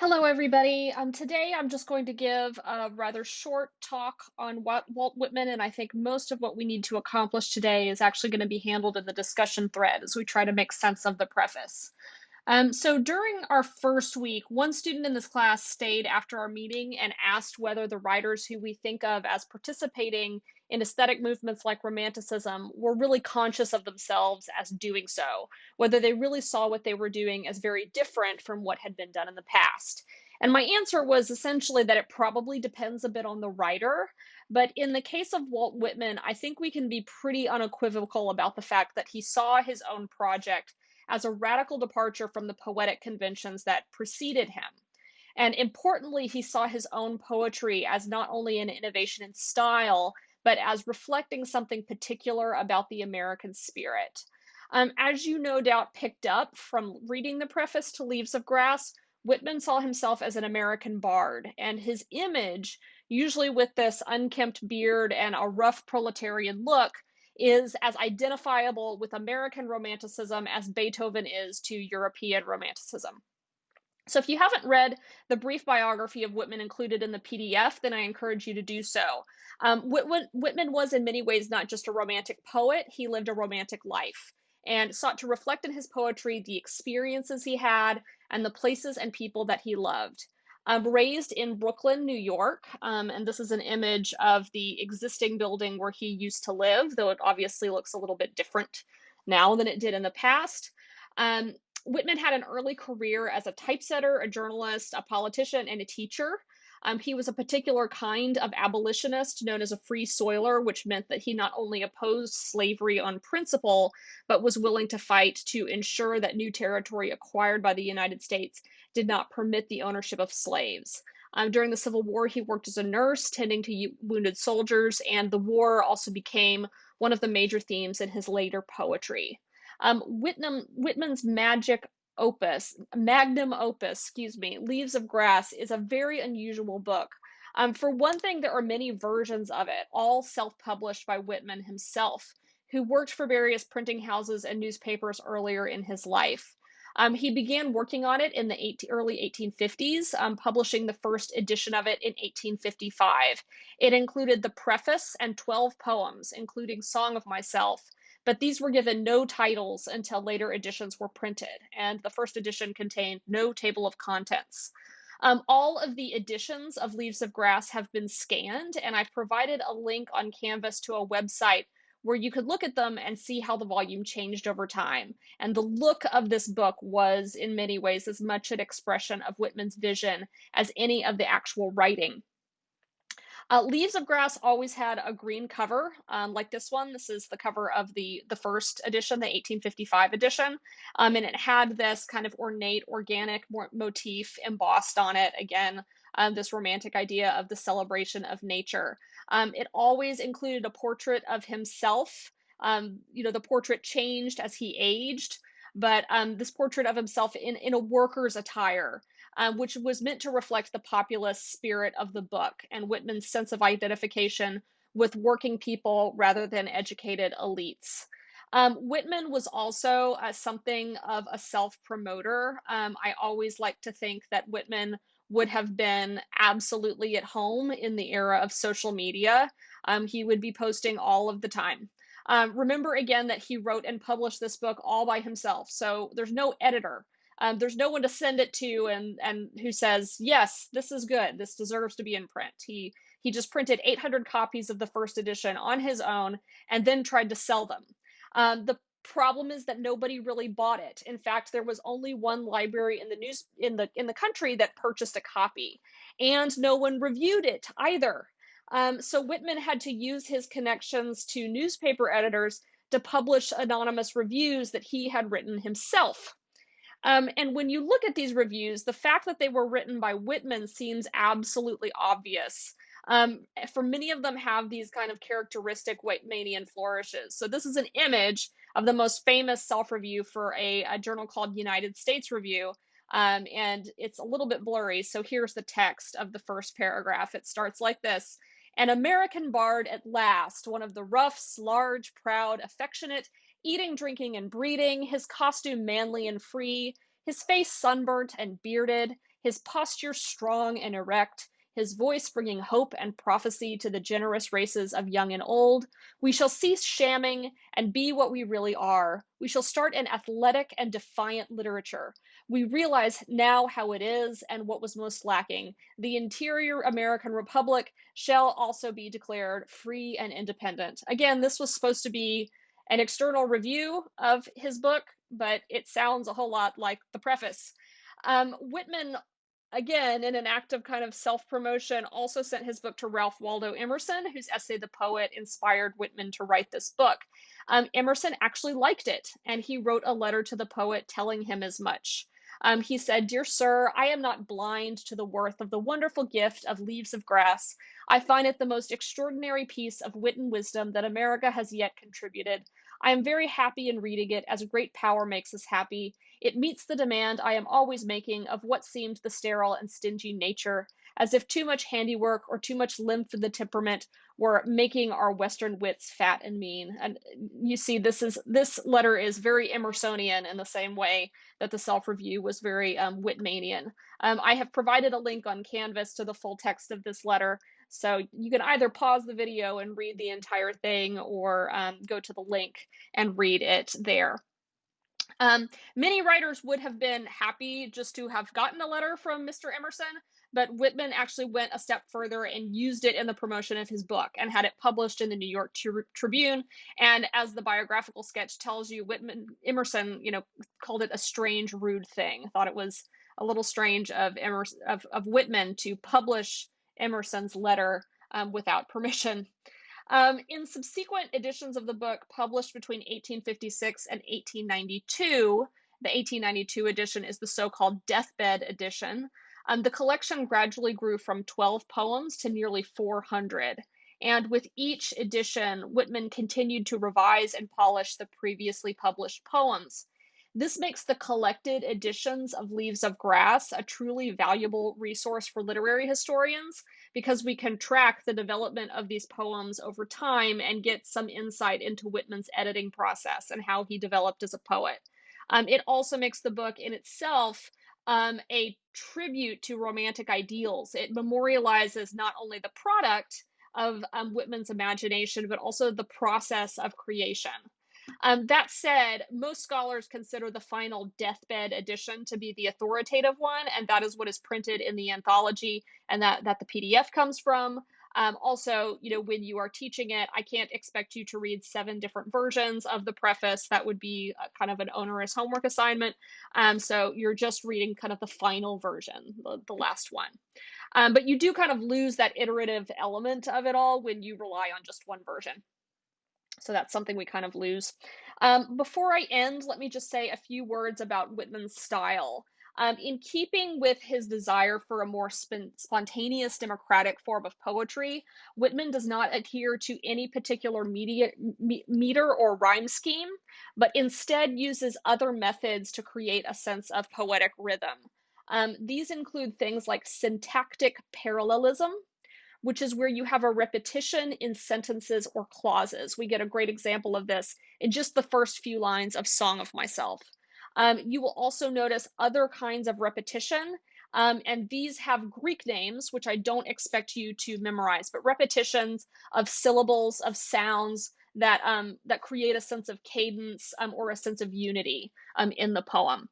Hello, everybody. Today I'm just going to give a rather short talk on Walt Whitman, and I think most of what we need to accomplish today is actually going to be handled in the discussion thread as we try to make sense of the preface. So during our first week, one student in this class stayed after our meeting and asked whether the writers who we think of as participating in aesthetic movements like Romanticism were really conscious of themselves as doing so, whether they really saw what they were doing as very different from what had been done in the past. And my answer was essentially that it probably depends a bit on the writer. But in the case of Walt Whitman, I think we can be pretty unequivocal about the fact that he saw his own project as a radical departure from the poetic conventions that preceded him. And importantly, he saw his own poetry as not only an innovation in style, but as reflecting something particular about the American spirit. As you no doubt picked up from reading the preface to Leaves of Grass, Whitman saw himself as an American bard, and his image, usually with this unkempt beard and a rough proletarian look, is as identifiable with American Romanticism as Beethoven is to European Romanticism. So if you haven't read the brief biography of Whitman included in the PDF, then I encourage you to do so. Whitman was in many ways not just a romantic poet, he lived a romantic life and sought to reflect in his poetry the experiences he had and the places and people that he loved. Raised in Brooklyn, New York, and this is an image of the existing building where he used to live, though it obviously looks a little bit different now than it did in the past. Um, Whitman had an early career as a typesetter, a journalist, a politician, and a teacher. He was a particular kind of abolitionist known as a free soiler, which meant that he not only opposed slavery on principle, but was willing to fight to ensure that new territory acquired by the United States did not permit the ownership of slaves. During the Civil War, he worked as a nurse, tending to wounded soldiers, and the war also became one of the major themes in his later poetry. Whitman's magnum opus, Leaves of Grass, is a very unusual book. For one thing, there are many versions of it, all self published by Whitman himself, who worked for various printing houses and newspapers earlier in his life. He began working on it in the early 1850s, publishing the first edition of it in 1855. It included the preface and 12 poems, including Song of Myself, but these were given no titles until later editions were printed, and the first edition contained no table of contents. All of the editions of Leaves of Grass have been scanned, and I've provided a link on Canvas to a website where you could look at them and see how the volume changed over time. And the look of this book was, in many ways, as much an expression of Whitman's vision as any of the actual writing. Leaves of Grass always had a green cover, like this one. This is the cover of the first edition, the 1855 edition, and it had this kind of ornate organic motif embossed on it. Again, this romantic idea of the celebration of nature. It always included a portrait of himself. The portrait changed as he aged, but this portrait of himself in a worker's attire, which was meant to reflect the populist spirit of the book and Whitman's sense of identification with working people rather than educated elites. Whitman was also something of a self promoter. I always like to think that Whitman would have been absolutely at home in the era of social media. He would be posting all of the time. Remember again that he wrote and published this book all by himself, so there's no editor. There's no one to send it to and who says, yes, this is good. This deserves to be in print. He just printed 800 copies of the first edition on his own and then tried to sell them. The problem is that nobody really bought it. In fact, there was only one library in the country that purchased a copy, and no one reviewed it either. So Whitman had to use his connections to newspaper editors to publish anonymous reviews that he had written himself. And when you look at these reviews, the fact that they were written by Whitman seems absolutely obvious. For many of them have these kind of characteristic Whitmanian flourishes. So this is an image of the most famous self-review for a journal called United States Review. And it's a little bit blurry. So here's the text of the first paragraph. It starts like this. An American bard at last, one of the roughs, large, proud, affectionate, eating, drinking, and breeding, his costume manly and free, his face sunburnt and bearded, his posture strong and erect, his voice bringing hope and prophecy to the generous races of young and old. We shall cease shamming and be what we really are. We shall start an athletic and defiant literature. We realize now how it is and what was most lacking. The interior American Republic shall also be declared free and independent. Again, this was supposed to be an external review of his book, but it sounds a whole lot like the preface. Whitman, again, in an act of kind of self promotion, also sent his book to Ralph Waldo Emerson, whose essay, The Poet, inspired Whitman to write this book. Emerson actually liked it, and he wrote a letter to the poet telling him as much. He said, "Dear sir, I am not blind to the worth of the wonderful gift of Leaves of Grass. I find it the most extraordinary piece of wit and wisdom that America has yet contributed. I am very happy in reading it, as a great power makes us happy. It meets the demand I am always making of what seemed the sterile and stingy nature, as if too much handiwork or too much lymph in the temperament were making our Western wits fat and mean." And you see, this letter is very Emersonian in the same way that the self-review was very Whitmanian. I have provided a link on Canvas to the full text of this letter, so you can either pause the video and read the entire thing, or go to the link and read it there. Many writers would have been happy just to have gotten a letter from Mr. Emerson, but Whitman actually went a step further and used it in the promotion of his book and had it published in the New York Tribune. And as the biographical sketch tells you, Emerson, called it a strange, rude thing. Thought it was a little strange of Whitman to publish Emerson's letter without permission. In subsequent editions of the book, published between 1856 and 1892, the 1892 edition is the so-called deathbed edition. The collection gradually grew from 12 poems to nearly 400. And with each edition, Whitman continued to revise and polish the previously published poems. This makes the collected editions of Leaves of Grass a truly valuable resource for literary historians, because we can track the development of these poems over time and get some insight into Whitman's editing process and how he developed as a poet. It also makes the book in itself a tribute to romantic ideals. It memorializes not only the product of Whitman's imagination, but also the process of creation. That said, most scholars consider the final deathbed edition to be the authoritative one, and that is what is printed in the anthology, and that the PDF comes from. Also, when you are teaching it, I can't expect you to read 7 different versions of the preface. That would be kind of an onerous homework assignment. So you're just reading kind of the final version, the last one. But you do kind of lose that iterative element of it all when you rely on just one version. So that's something we kind of lose. Before I end, let me just say a few words about Whitman's style. In keeping with his desire for a more spontaneous, democratic form of poetry, Whitman does not adhere to any particular meter or rhyme scheme, but instead uses other methods to create a sense of poetic rhythm. These include things like syntactic parallelism, which is where you have a repetition in sentences or clauses. We get a great example of this in just the first few lines of Song of Myself. You will also notice other kinds of repetition, and these have Greek names, which I don't expect you to memorize, but repetitions of syllables, of sounds that create a sense of cadence or a sense of unity in the poem.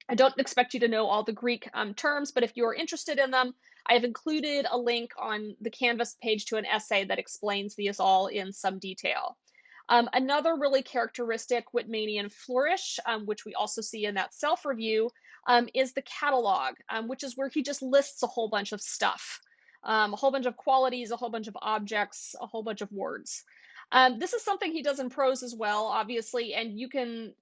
I don't expect you to know all the Greek terms, but if you're interested in them, I have included a link on the Canvas page to an essay that explains these all in some detail. Another really characteristic Whitmanian flourish, which we also see in that self-review, is the catalog, which is where he just lists a whole bunch of stuff, a whole bunch of qualities, a whole bunch of objects, a whole bunch of words. This is something he does in prose as well, obviously, and you can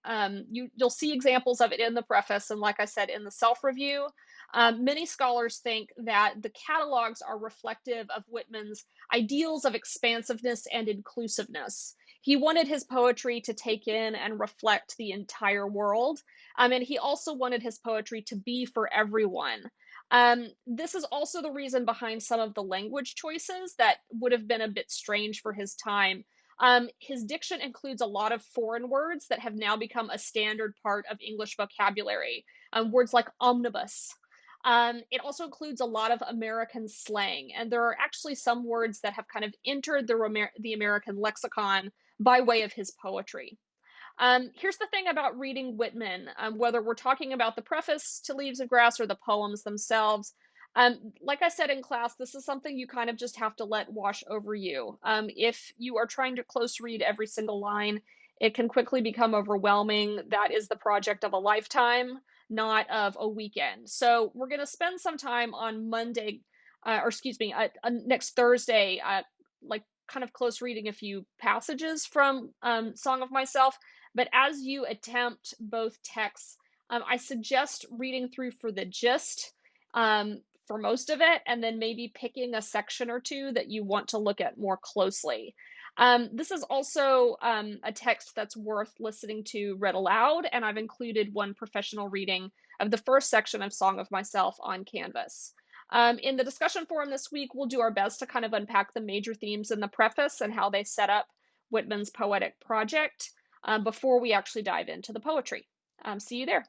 you'll see examples of it in the preface, and like I said, in the self-review. Many scholars think that the catalogs are reflective of Whitman's ideals of expansiveness and inclusiveness. He wanted his poetry to take in and reflect the entire world, and he also wanted his poetry to be for everyone. This is also the reason behind some of the language choices that would have been a bit strange for his time. His diction includes a lot of foreign words that have now become a standard part of English vocabulary. Words like omnibus, It also includes a lot of American slang, and there are actually some words that have kind of entered the American lexicon by way of his poetry. Here's the thing about reading Whitman, whether we're talking about the preface to Leaves of Grass or the poems themselves. Like I said in class, this is something you kind of just have to let wash over you. If you are trying to close read every single line, it can quickly become overwhelming. That is the project of a lifetime, not of a weekend. So we're going to spend some time on Monday, or excuse me, next Thursday, like kind of close reading a few passages from Song of Myself. But as you attempt both texts, I suggest reading through for the gist for most of it, and then maybe picking a section or two that you want to look at more closely. This is also a text that's worth listening to read aloud, and I've included one professional reading of the first section of Song of Myself on Canvas. In the discussion forum this week, we'll do our best to kind of unpack the major themes in the preface and how they set up Whitman's poetic project before we actually dive into the poetry. See you there.